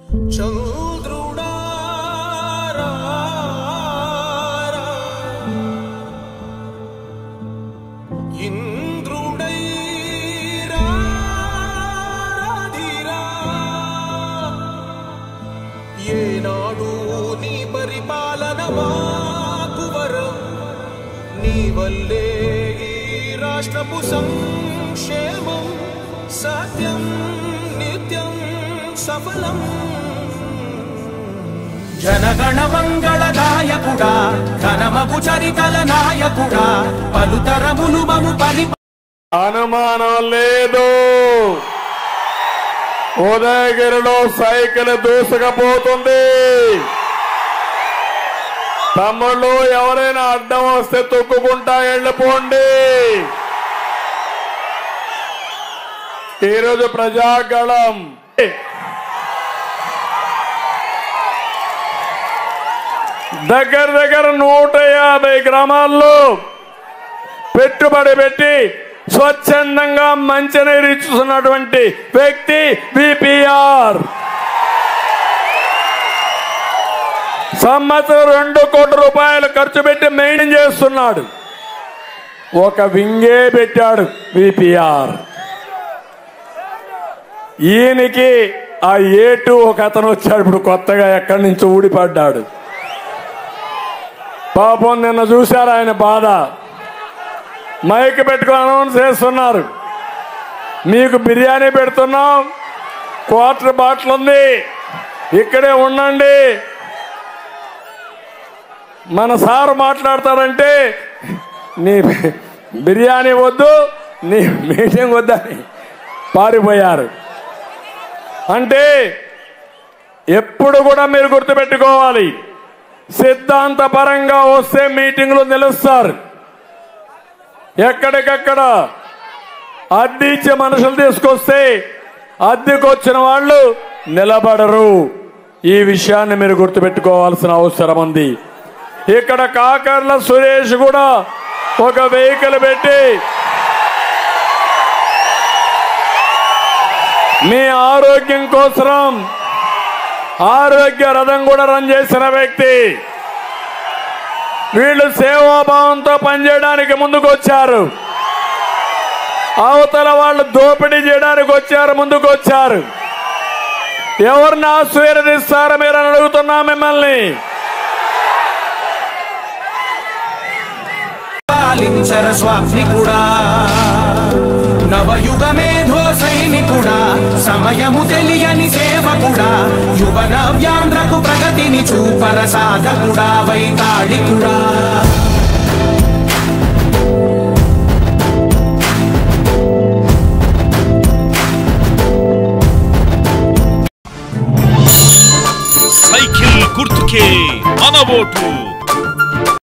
ఏనాడు నీ పరిపాలన మాకు వరం, నీ వల్లే ఈ రాష్ట్రపు సంక్షేమం సత్యం నిత్యం సఫలం. జనగణ మంగళ గాయకుడా, ఘనమగు చరితల నాయకుడా, పలుతరములు మము అనుమానం లేదు. ఉదయగిరిలో సైకిల్ దూసుకుపోతుంది. తమ్ముళ్ళు ఎవరైనా అడ్డం వస్తే తొక్కుకుంటా వెళ్ళిపోండి. ఈరోజు ప్రజాగళం దగ్గర 150 గ్రామాల్లో పెట్టుబడి పెట్టి స్వచ్ఛందంగా మంచినీరు ఇస్తున్నటువంటి వ్యక్తి విపిఆర్. సంవత్సరం 2 కోట్ల రూపాయలు ఖర్చు పెట్టి మెయింటైన్ చేస్తున్నాడు. ఒక వింగే పెట్టాడు విపిఆర్. ఈయనకి ఆ ఏటు ఒక అతను వచ్చాడు, ఇప్పుడు కొత్తగా ఎక్కడి నుంచి ఊడిపడ్డాడు. పాపం నిన్న చూశారు ఆయన బాధ. మైక్ పెట్టుకుని అనౌన్స్ చేస్తున్నారు, మీకు బిర్యానీ పెడుతున్నాం, క్వార్టర్ బాటిల్ ఉంది, ఇక్కడే ఉండండి. మన సార్ మాట్లాడతారంటే నీ బిర్యానీ వద్దు, నీ మీటింగ్ వద్దని పారిపోయారు. అంటే ఎప్పుడు కూడా మీరు గుర్తుపెట్టుకోవాలి, సిద్ధాంతపరంగా వస్తే మీటింగ్లు నిలుస్తారు. ఎక్కడికక్కడ అద్దె ఇచ్చే మనుషులు తీసుకొస్తే అద్దెకొచ్చిన వాళ్ళు నిలబడరు. ఈ విషయాన్ని మీరు గుర్తుపెట్టుకోవాల్సిన అవసరం ఉంది. ఇక్కడ కాకర్ల సురేష్ కూడా ఒక వెహికల్ పెట్టి మీ ఆరోగ్యం కోసం ఆరోగ్య రథం కూడా రన్ చేసిన వ్యక్తి. వీళ్ళు సేవాభావంతో పనిచేయడానికి ముందుకు వచ్చారు. అవతల వాళ్ళు దోపిడీ చేయడానికి వచ్చారు, ముందుకు వచ్చారు. ఎవరిని ఆశీర్వదిస్తారో మీరు అని అడుగుతున్నా మిమ్మల్ని. స్వామికుడా, నవయుగ మేధో సైనికుడా, సమయము తెలియని సేవకుడా, యువ నవ్యాంధ్రకు ప్రగతిని చూపర సాధకుడా, వైతాళికుడా. సైకిల్ గుర్తుకే మన ఓటు.